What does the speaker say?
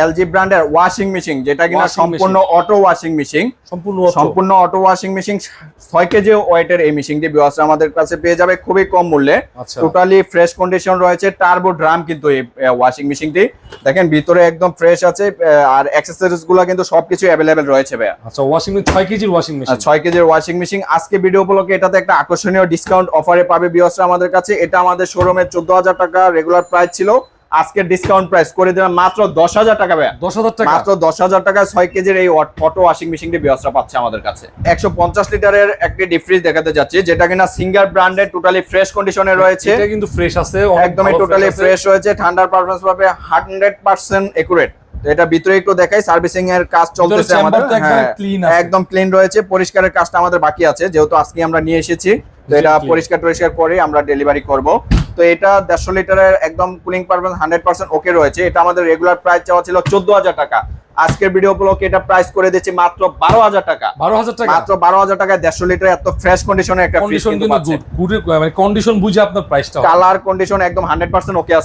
LG ব্র্যান্ডের washing machine, যেটা কিনা সম্পূর্ণ অটো ওয়াশিং মেশিন, সম্পূর্ণ অটো ওয়াশিং মেশিন। 6 কেজি ওয়েটের এই মেশিনটি ভিউয়ার্স আমাদের কাছে পেয়ে যাবে খুবই কম মূল্যে। টোটালি ফ্রেশ কন্ডিশন রয়েছে, টার্বো ড্রাম কিন্তু এই ওয়াশিং মেশিনটি দেখেন ভিতরে একদম ফ্রেশ আছে, আর অ্যাকসেসরিজ গুলো কিন্তু সবকিছু अवेलेबल রয়েছে ভাইয়া। আচ্ছা, ওয়াশিং মেশিন 6 কেজির ওয়াশিং মেশিন, 6 কেজির ওয়াশিং মেশিন। আজকে ভিডিও উপলক্ষে এটাতে একটা আকর্ষণীয় ডিসকাউন্ট অফারে পাবে ভিউয়ার্সরা আমাদের কাছে। এটা আমাদের শোরুমে 14000 টাকা রেগুলার প্রাইস ছিল, আজকে ডিসকাউন্ট প্রাইস করে দিলাম মাত্র 10000 টাকা ভাইয়া। 10000 টাকা, মাত্র 10000 টাকায় 6 কেজির এই অটো ওয়াশিং মেশিনটি ভিউয়ার্সরা পাচ্ছে আমাদের কাছে। 150 লিটারের একটি ডিপ ফ্রিজ দেখাতে যাচ্ছি, যেটা কিনা সিঙ্গার ব্র্যান্ডের, টোটালি ফ্রেশ কন্ডিশনে রয়েছে। এটা কিন্তু ফ্রেশ আছে, একদমই টোটালি ফ্রেশ রয়েছে, ঠান্ডার পারফরম্যান্স পাবে 100% একুরেট। এটা ভিতরে একটু দেখাই, সার্ভিসিং এর কাজ চলতেছে আমাদের, একদম ক্লিন রয়েছে। পরিষ্কারের কাজটা আমাদের বাকি আছে, যেহেতু আজকে আমরা নিয়ে এসেছি, তো এটা পরিষ্কার করে আমরা ডেলিভারি করব। তো এটা 150 লিটারের একদম কুলিং পারফরম্যান্স 100% ওকে রয়েছে। এটা আমাদের রেগুলার প্রাইস চাওয়া ছিল 14000 টাকা, আজকের ভিডিও উপলক্ষে এটা প্রাইস করে দিচ্ছি মাত্র 12000 টাকা। 12000 টাকা, মাত্র 12000 টাকায় 150 লিটার এত ফ্রেশ কন্ডিশনের একটা ফ্রিজ কিন্তু পাচ্ছেন। মানে কন্ডিশন বুঝে আপনার প্রাইসটা, কালার কন্ডিশন একদম 100% ওকে আছে।